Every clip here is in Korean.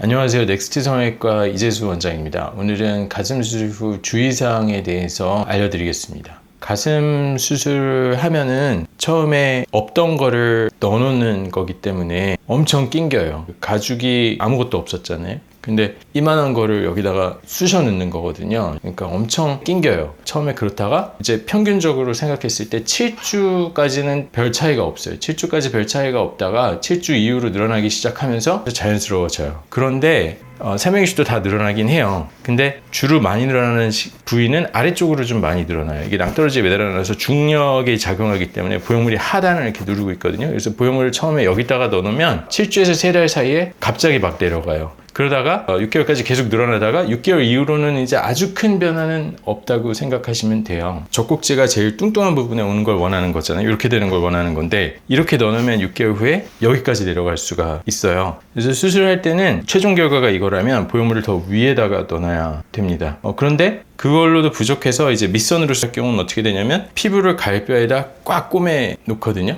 안녕하세요. 넥스트 성형외과 이재수 원장입니다. 오늘은 가슴 수술 후 주의사항에 대해서 알려드리겠습니다. 가슴 수술을 하면은 처음에 없던 거를 넣어놓는 거기 때문에 엄청 낑겨요. 가죽이 아무것도 없었잖아요. 근데 이만한 거를 여기다가 쑤셔 넣는 거거든요. 그러니까 엄청 낑겨요. 처음에 그렇다가 이제 평균적으로 생각했을 때 7주까지는 별 차이가 없어요. 7주까지 별 차이가 없다가 7주 이후로 늘어나기 시작하면서 자연스러워져요. 그런데 세명이슈도 다 늘어나긴 해요. 근데 주로 많이 늘어나는 부위는 아래쪽으로 좀 많이 늘어나요. 이게 낭떠러지에 매달아놔서 중력이 작용하기 때문에 보형물이 하단을 이렇게 누르고 있거든요. 그래서 보형물을 처음에 여기다가 넣어놓으면 7주에서 3달 사이에 갑자기 막 내려가요. 그러다가 6개월까지 계속 늘어나다가 6개월 이후로는 이제 아주 큰 변화는 없다고 생각하시면 돼요. 젖꼭지가 제일 뚱뚱한 부분에 오는 걸 원하는 거잖아요. 이렇게 되는 걸 원하는 건데 이렇게 넣어놓으면 6개월 후에 여기까지 내려갈 수가 있어요. 그래서 수술할 때는 최종 결과가 이거라면 보형물을 더 위에다가 넣어놔야 됩니다. 그런데 그걸로도 부족해서 이제 밑선으로 쓸 경우는 어떻게 되냐면 피부를 갈비뼈에다 꽉 꼬매 놓거든요.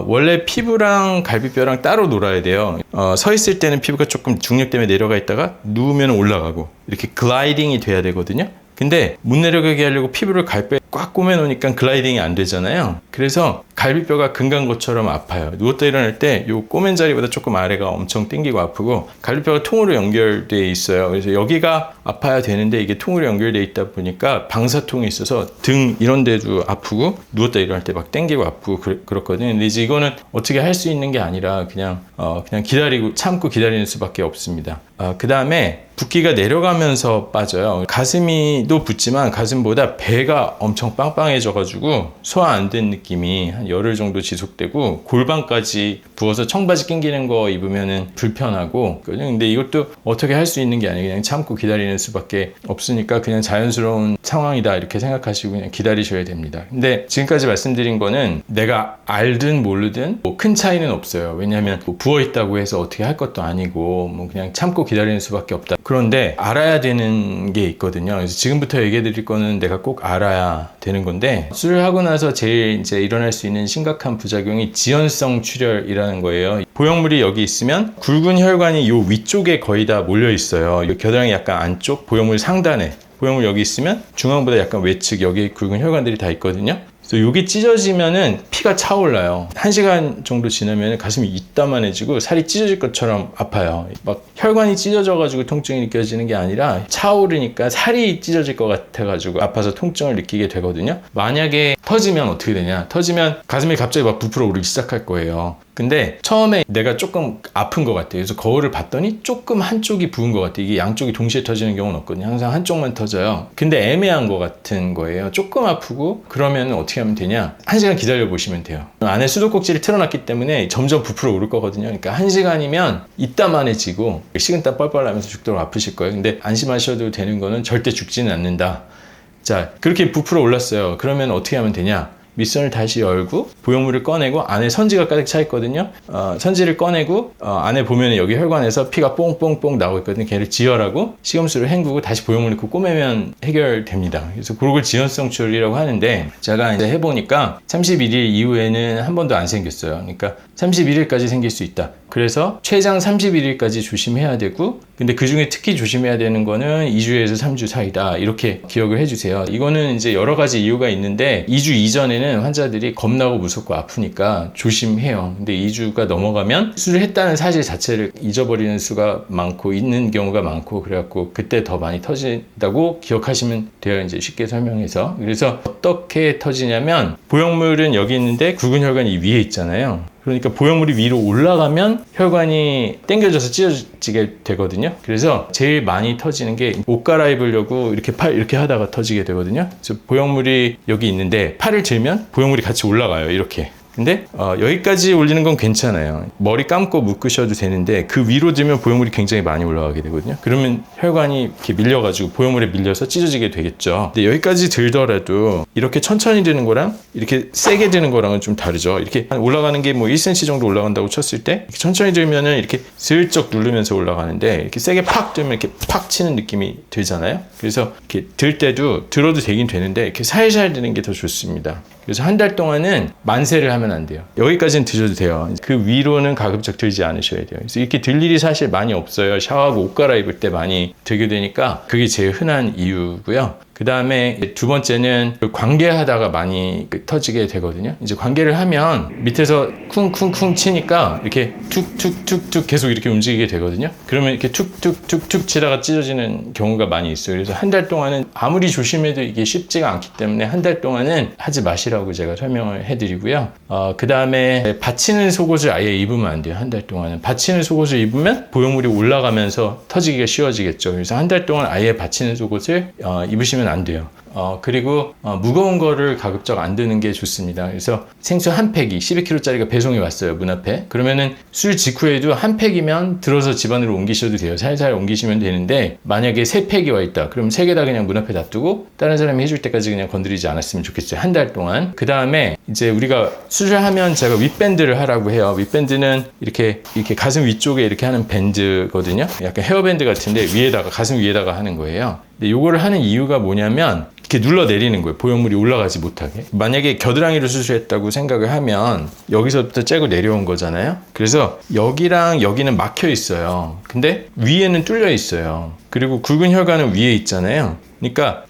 원래 피부랑 갈비뼈랑 따로 놀아야 돼요. 서 있을 때는 피부가 조금 중력 때문에 내려가 있다가 누우면 올라가고 이렇게 글라이딩이 돼야 되거든요. 근데 못 내려가게 하려고 피부를 갈비뼈에 꽉 꼬매 놓으니까 글라이딩이 안 되잖아요. 그래서 갈비뼈가 금간 것처럼 아파요. 누웠다 일어날 때 이 꼬맨 자리보다 조금 아래가 엄청 땡기고 아프고 갈비뼈가 통으로 연결되어 있어요. 그래서 여기가 아파야 되는데 이게 통으로 연결되어 있다 보니까 방사통이 있어서 등 이런 데도 아프고 누웠다 일어날 때 막 땡기고 아프고 그렇거든요. 근데 이제 이거는 어떻게 할 수 있는 게 아니라 그냥 기다리고 참고 기다리는 수밖에 없습니다. 그 다음에 붓기가 내려가면서 빠져요. 가슴이도 붓지만 가슴보다 배가 엄청 빵빵해져가지고 소화 안 된 느낌이 한 열흘 정도 지속되고 골반까지 부어서 청바지 낑기는 거 입으면은 불편하고. 근데 이것도 어떻게 할 수 있는 게 아니에요. 그냥 참고 기다리는 수밖에 없으니까 그냥 자연스러운 상황이다 이렇게 생각하시고 그냥 기다리셔야 됩니다. 근데 지금까지 말씀드린 거는 내가 알든 모르든 큰 차이는 없어요. 왜냐하면 부어 있다고 해서 어떻게 할 것도 아니고 그냥 참고 기다리는 수밖에 없다. 그런데 알아야 되는 게 있거든요. 그래서 지금부터 얘기해 드릴 거는 내가 꼭 알아야 되는 건데, 수술을 하고 나서 제일 이제 일어날 수 있는 심각한 부작용이 지연성 출혈이라는 거예요. 보형물이 여기 있으면 굵은 혈관이 이 위쪽에 거의 다 몰려 있어요. 겨드랑이 약간 안쪽, 보형물 상단에. 보형물 여기 있으면 중앙보다 약간 외측 여기 굵은 혈관들이 다 있거든요. 그래서 여기 찢어지면은 피가 차올라요. 1시간 정도 지나면 가슴이 이따만해지고 살이 찢어질 것처럼 아파요. 막 혈관이 찢어져가지고 통증이 느껴지는 게 아니라 차오르니까 살이 찢어질 것 같아가지고 아파서 통증을 느끼게 되거든요. 만약에 터지면 어떻게 되냐? 터지면 가슴이 갑자기 막 부풀어 오르기 시작할 거예요. 근데 처음에 내가 조금 아픈 것 같아요. 그래서 거울을 봤더니 조금 한쪽이 부은 것 같아요. 이게 양쪽이 동시에 터지는 경우는 없거든요. 항상 한쪽만 터져요. 근데 애매한 것 같은 거예요. 조금 아프고 그러면 어떻게 하면 되냐? 1시간 기다려 보시면 돼요. 안에 수도꼭지를 틀어놨기 때문에 점점 부풀어 오를 거거든요. 그러니까 1시간이면 이따만해지고 식은땀 뻘뻘 나면서 죽도록 아프실 거예요. 근데 안심하셔도 되는 거는 절대 죽지는 않는다. 자, 그렇게 부풀어 올랐어요. 그러면 어떻게 하면 되냐? 밑선을 다시 열고 보형물을 꺼내고 안에 선지가 가득 차 있거든요. 선지를 꺼내고 안에 보면 여기 혈관에서 피가 뽕뽕뽕 나오고 있거든요. 걔를 지혈하고 시금수를 헹구고 다시 보형물 넣고 꼬매면 해결됩니다. 그래서 그걸 지연성 출혈이라고 하는데, 제가 이제 해보니까 31일 이후에는 한 번도 안 생겼어요. 그러니까 31일까지 생길 수 있다. 그래서 최장 31일까지 조심해야 되고, 근데 그 중에 특히 조심해야 되는 거는 2주에서 3주 사이다. 이렇게 기억을 해주세요. 이거는 이제 여러 가지 이유가 있는데 2주 이전에는 환자들이 겁나고 무섭고 아프니까 조심해요. 근데 2주가 넘어가면 수술을 했다는 사실 자체를 잊어버리는 수가 많고 있는 경우가 많고, 그래갖고 그때 더 많이 터진다고 기억하시면 돼요. 이제 쉽게 설명해서. 그래서 어떻게 터지냐면, 보형물은 여기 있는데 굵은 혈관이 위에 있잖아요. 그러니까 보형물이 위로 올라가면 혈관이 당겨져서 찢어지게 되거든요. 그래서 제일 많이 터지는 게 옷 갈아입으려고 이렇게 팔 이렇게 하다가 터지게 되거든요. 그래서 보형물이 여기 있는데 팔을 들면 보형물이 같이 올라가요. 이렇게. 근데 여기까지 올리는 건 괜찮아요. 머리 감고 묶으셔도 되는데 그 위로 들면 보형물이 굉장히 많이 올라가게 되거든요. 그러면 혈관이 이렇게 밀려가지고 보형물에 밀려서 찢어지게 되겠죠. 근데 여기까지 들더라도 이렇게 천천히 드는 거랑 이렇게 세게 드는 거랑은 좀 다르죠. 이렇게 올라가는 게 뭐 1cm 정도 올라간다고 쳤을 때 이렇게 천천히 들면은 이렇게 슬쩍 누르면서 올라가는데, 이렇게 세게 팍 들면 이렇게 팍 치는 느낌이 들잖아요. 그래서 이렇게 들 때도 들어도 되긴 되는데 이렇게 살살 드는 게 더 좋습니다. 그래서 한 달 동안은 만세를 하면 안 돼요. 여기까지는 드셔도 돼요. 그 위로는 가급적 들지 않으셔야 돼요. 그래서 이렇게 들 일이 사실 많이 없어요. 샤워하고 옷 갈아입을 때 많이 들게 되니까 그게 제일 흔한 이유고요. 그 다음에 두 번째는 관계하다가 많이 터지게 되거든요. 이제 관계를 하면 밑에서 쿵쿵쿵 치니까 이렇게 툭툭툭툭 계속 이렇게 움직이게 되거든요. 그러면 이렇게 툭툭툭툭 치다가 찢어지는 경우가 많이 있어요. 그래서 한 달 동안은 아무리 조심해도 이게 쉽지가 않기 때문에 한 달 동안은 하지 마시라고 제가 설명을 해드리고요. 그 다음에 받치는 속옷을 아예 입으면 안 돼요. 한 달 동안은. 받치는 속옷을 입으면 보형물이 올라가면서 터지기가 쉬워지겠죠. 그래서 한 달 동안 아예 받치는 속옷을 입으시면 안 돼요. 그리고 무거운 거를 가급적 안 드는 게 좋습니다. 그래서 생수 한 팩이 12kg짜리가 배송이 왔어요, 문 앞에. 그러면은 술 직후에도 한 팩이면 들어서 집 안으로 옮기셔도 돼요. 살살 옮기시면 되는데 만약에 세 팩이 와 있다. 그럼 세 개 다 그냥 문 앞에 놔두고 다른 사람이 해줄 때까지 그냥 건드리지 않았으면 좋겠어요. 한 달 동안. 그 다음에 이제 우리가 수술하면 제가 윗밴드를 하라고 해요. 윗밴드는 이렇게 가슴 위쪽에 이렇게 하는 밴드거든요. 약간 헤어밴드 같은데 위에다가 가슴 위에다가 하는 거예요. 근데 요거를 하는 이유가 뭐냐면 이렇게 눌러 내리는 거예요. 보형물이 올라가지 못하게. 만약에 겨드랑이를 수술했다고 생각을 하면 여기서부터 째고 내려온 거잖아요. 그래서 여기랑 여기는 막혀 있어요. 근데 위에는 뚫려 있어요. 그리고 굵은 혈관은 위에 있잖아요. 그러니까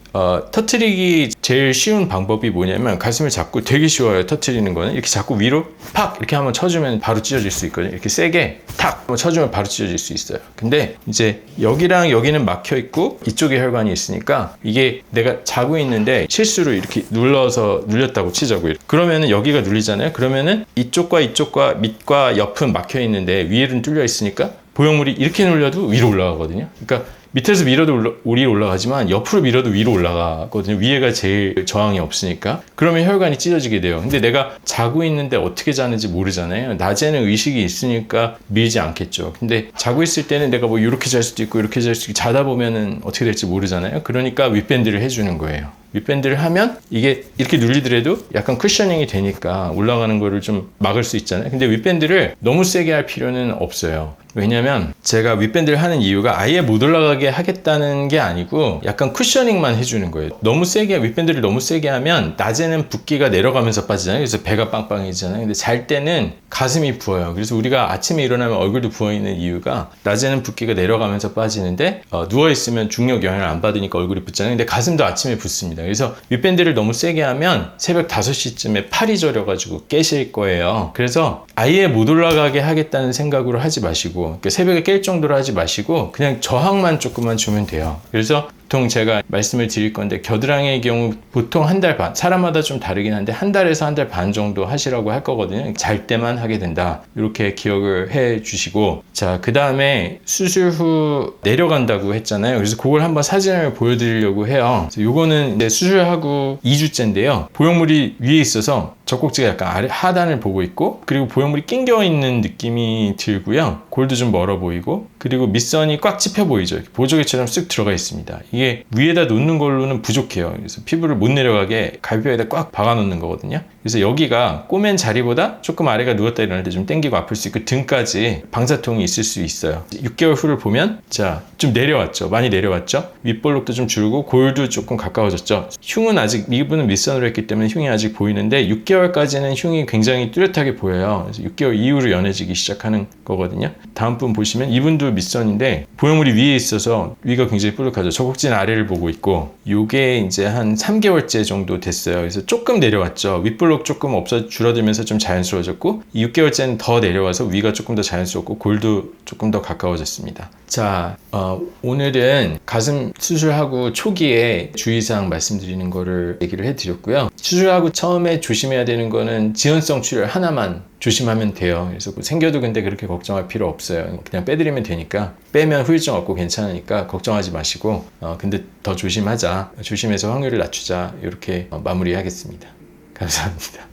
터트리기 제일 쉬운 방법이 뭐냐면 가슴을 잡고, 되게 쉬워요. 터트리는 거는 이렇게 잡고 위로 팍 이렇게 한번 쳐주면 바로 찢어질 수 있거든요. 이렇게 세게 탁 한번 쳐주면 바로 찢어질 수 있어요. 근데 이제 여기랑 여기는 막혀 있고 이쪽에 혈관이 있으니까 이게 내가 자고 있는데 실수로 이렇게 눌렸다고 치자고요. 그러면은 여기가 눌리잖아요. 그러면은 이쪽과 밑과 옆은 막혀 있는데 위에는 뚫려 있으니까 보형물이 이렇게 눌려도 위로 올라가거든요. 그러니까 밑에서 밀어도 위로 올라가지만 옆으로 밀어도 위로 올라가거든요. 위에가 제일 저항이 없으니까. 그러면 혈관이 찢어지게 돼요. 근데 내가 자고 있는데 어떻게 자는지 모르잖아요. 낮에는 의식이 있으니까 밀지 않겠죠. 근데 자고 있을 때는 내가 뭐 이렇게 잘 수도 있고 이렇게 잘 수도 있고, 자다 보면은 어떻게 될지 모르잖아요. 그러니까 윗밴드를 해주는 거예요. 윗밴드를 하면 이게 이렇게 눌리더라도 약간 쿠셔닝이 되니까 올라가는 거를 좀 막을 수 있잖아요. 근데 윗밴드를 너무 세게 할 필요는 없어요. 왜냐면 제가 윗밴드를 하는 이유가 아예 못 올라가게 하겠다는 게 아니고 약간 쿠셔닝만 해주는 거예요. 너무 세게, 윗밴드를 너무 세게 하면 낮에는 붓기가 내려가면서 빠지잖아요. 그래서 배가 빵빵해지잖아요. 근데 잘 때는 가슴이 부어요. 그래서 우리가 아침에 일어나면 얼굴도 부어있는 이유가 낮에는 붓기가 내려가면서 빠지는데 누워있으면 중력 영향을 안 받으니까 얼굴이 붓잖아요. 근데 가슴도 아침에 붓습니다. 그래서 윗밴드를 너무 세게 하면 새벽 5시쯤에 팔이 저려가지고 깨실 거예요. 그래서 아예 못 올라가게 하겠다는 생각으로 하지 마시고, 그러니까 새벽에 깰 정도로 하지 마시고 그냥 저항만 조금만 주면 돼요. 그래서 보통 제가 말씀을 드릴 건데 겨드랑이의 경우 보통 한 달 반, 사람마다 좀 다르긴 한데 한 달에서 한 달 반 정도 하시라고 할 거거든요. 잘 때만 하게 된다. 이렇게 기억을 해 주시고, 자, 그 다음에 수술 후 내려간다고 했잖아요. 그래서 그걸 한번 사진을 보여드리려고 해요. 요거는 이제 수술하고 2주째인데요. 보형물이 위에 있어서 젖꼭지가 약간 아래 하단을 보고 있고, 그리고 보형물이 낑겨 있는 느낌이 들고요. 골도 좀 멀어 보이고, 그리고 밑선이 꽉 찝혀 보이죠. 보조개처럼 쓱 들어가 있습니다. 이게 위에다 놓는 걸로는 부족해요. 그래서 피부를 못 내려가게 갈비뼈에다 꽉 박아 놓는 거거든요. 그래서 여기가 꼬맨 자리보다 조금 아래가 누웠다 일어날 때 좀 당기고 아플 수 있고 등까지 방사통이 있을 수 있어요. 6개월 후를 보면 자, 좀 내려왔죠. 많이 내려왔죠. 윗볼록도 좀 줄고 골도 조금 가까워졌죠. 흉은 아직, 이분은 밑선으로 했기 때문에 흉이 아직 보이는데 6개월까지는 흉이 굉장히 뚜렷하게 보여요. 그래서 6개월 이후로 연해지기 시작하는 거거든요. 다음 분 보시면 이분도 밑선인데 보형물이 위에 있어서 위가 굉장히 뾰족하죠. 젖꼭지는 아래를 보고 있고, 요게 이제 한 3개월째 정도 됐어요. 그래서 조금 내려왔죠. 윗볼록 조금 줄어들면서 좀 자연스러워졌고, 6개월째는 더 내려와서 위가 조금 더 자연스럽고 골도 조금 더 가까워졌습니다. 자, 오늘은 가슴 수술하고 초기에 주의사항 말씀드리는 거를 얘기를 해드렸고요. 수술하고 처음에 조심해야 되는 거는 지연성 출혈 하나만 조심하면 돼요. 그래서 생겨도 근데 그렇게 걱정할 필요 없어요. 그냥 빼드리면 되니까, 빼면 후유증 없고 괜찮으니까 걱정하지 마시고, 근데 더 조심하자, 조심해서 확률을 낮추자, 이렇게 마무리하겠습니다. 감사합니다.